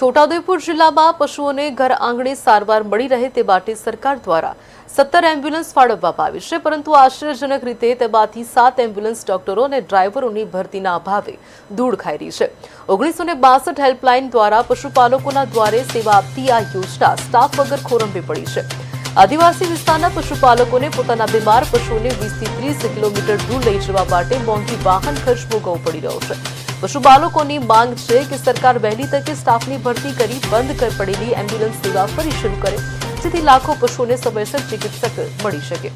છોટાઉદેપુર જિલ્લામાં પશુઓને ઘર આંગણે સારવાર મળી રહે તે માટે સરકાર દ્વારા 17 એમ્બ્યુલન્સ ફાળવવામાં આવી છે, પરંતુ આશ્ચર્યજનક રીતે તેમાંથી 7 એમ્બ્યુલન્સ ડોક્ટરો અને ડ્રાઈવરોની ભરતીના અભાવે ધૂળ ખાઈ રહી છે। 1962 હેલ્પલાઇન દ્વારા પશુપાલકોના દ્વારે સેવા આપતી આ યોજના સ્ટાફ વગર ખોરંભી પડી છે। આદિવાસી વિસ્તારના પશુપાલકોને પોતાના બીમાર પશુઓને 20 થી 30 કિલોમીટર દૂર લઈ જવા માટે મોંઘી વાહન ખર્ચ ભોગવવો પડી રહ્યો છે। પશુપાલકોની માંગ છે કે સરકાર વહેલી તકે સ્ટાફની ભરતી કરી બંધ પડેલી એમ્બ્યુલન્સ સેવા ફરી શરૂ કરે, જેથી લાખો પશુઓને સમયસર ચિકિત્સક મળી શકે।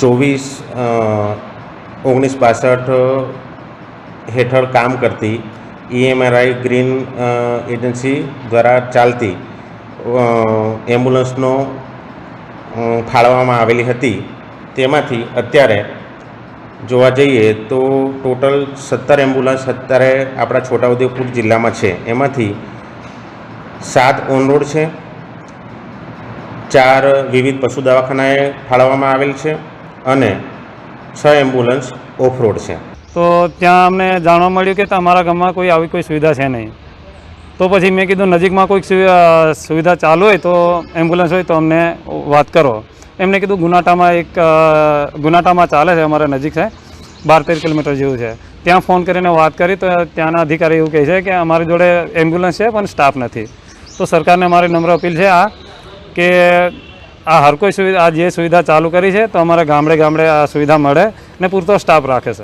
ચોવીસ 1962 હેઠળ કામ કરતી EMRI ગ્રીન એજન્સી દ્વારા ચાલતી એમ્બ્યુલન્સનો ફાળવવામાં આવેલી હતી। તેમાંથી અત્યારે જોવા જઈએ તો ટોટલ 17 એમ્બ્યુલન્સ અત્યારે આપણા છોટાઉદેપુર જિલ્લામાં છે। એમાંથી 7 ઓન રોડ છે, 4 વિવિધ પશુ દવાખાનાએ ફાળવવામાં આવેલ છે અને 6 એમ્બ્યુલન્સ ઓફ રોડ છે। તો ત્યાં અમને જાણવા મળ્યું કે તમારા ગામમાં કોઈ આવી કોઈ સુવિધા છે નહીં। તો પછી મેં કીધું નજીકમાં કોઈક સુવિધા ચાલુ હોય તો એમ્બ્યુલન્સ હોય તો અમને વાત કરો। એમને કીધું ગુનાટામાં ચાલે છે, અમારે નજીક છે, 12-13 કિલોમીટર જેવું છે। ત્યાં ફોન કરીને વાત કરી તો ત્યાંના અધિકારી એવું કહે છે કે અમારી જોડે એમ્બ્યુલન્સ છે પણ સ્ટાફ નથી। તો સરકારને મારી નમ્ર અપીલ છે કે આ હર કોઈ સુવિધા, આ જે સુવિધા ચાલુ કરી છે તો અમારે ગામડે આ સુવિધા મળે ને પૂરતો સ્ટાફ રાખે છે।